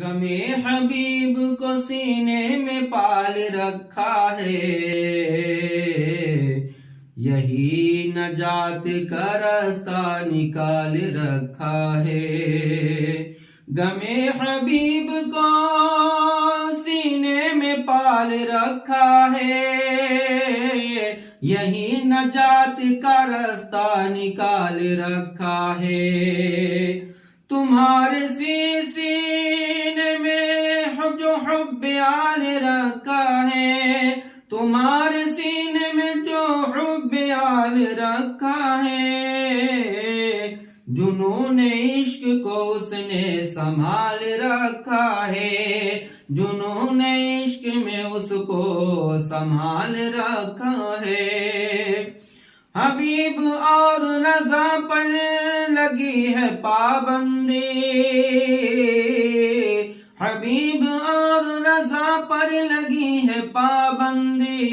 غمِ حبیب کو سینے میں پال رکھا ہے، یہی نجات کا راستہ نکال رکھا ہے۔ غمِ حبیب کو سینے میں پال رکھا ہے، یہی نجات کا راستہ نکال رکھا ہے۔ تمہارے سینے میں جو حب آل رکھا ہے، تمہارے سینے میں جو حب آل رکھا ہے، جنون عشق کو اس نے سنبھال رکھا ہے، جنون عشق میں اس کو سنبھال رکھا ہے۔ حبیب اور رضا پر لگی ہے پابندی، حبیب اور رضا پر لگی ہے پابندی،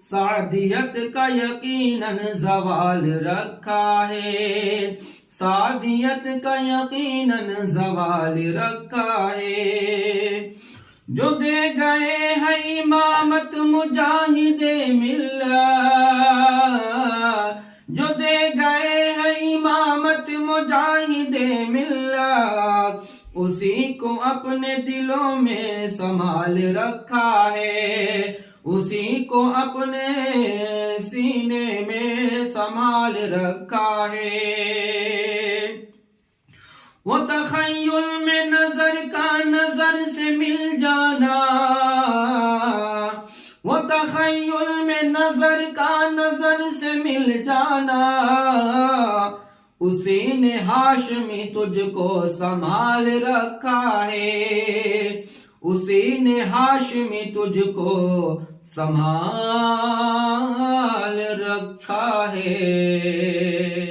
سعدیت کا یقیناً زوال رکھا ہے، سعدیت کا یقیناً زوال رکھا ہے۔ جو دے گئے ہیں امامت مجاہد ملت، جو دے گئے ہیں امامت مجاہد ملت، اسی کو اپنے دلوں میں سنبھال رکھا ہے، اسی کو اپنے سینے میں سنبھال رکھا ہے۔ وہ تخیل میں نظر کا نظر سے مل جانا، وہ تخیل میں نظر کا نظر سے مل جانا، اسی نے ہاشمی تجھ کو سنبھال رکھا ہے، اسی نے ہاشمی تجھ کو سنبھال رکھا ہے۔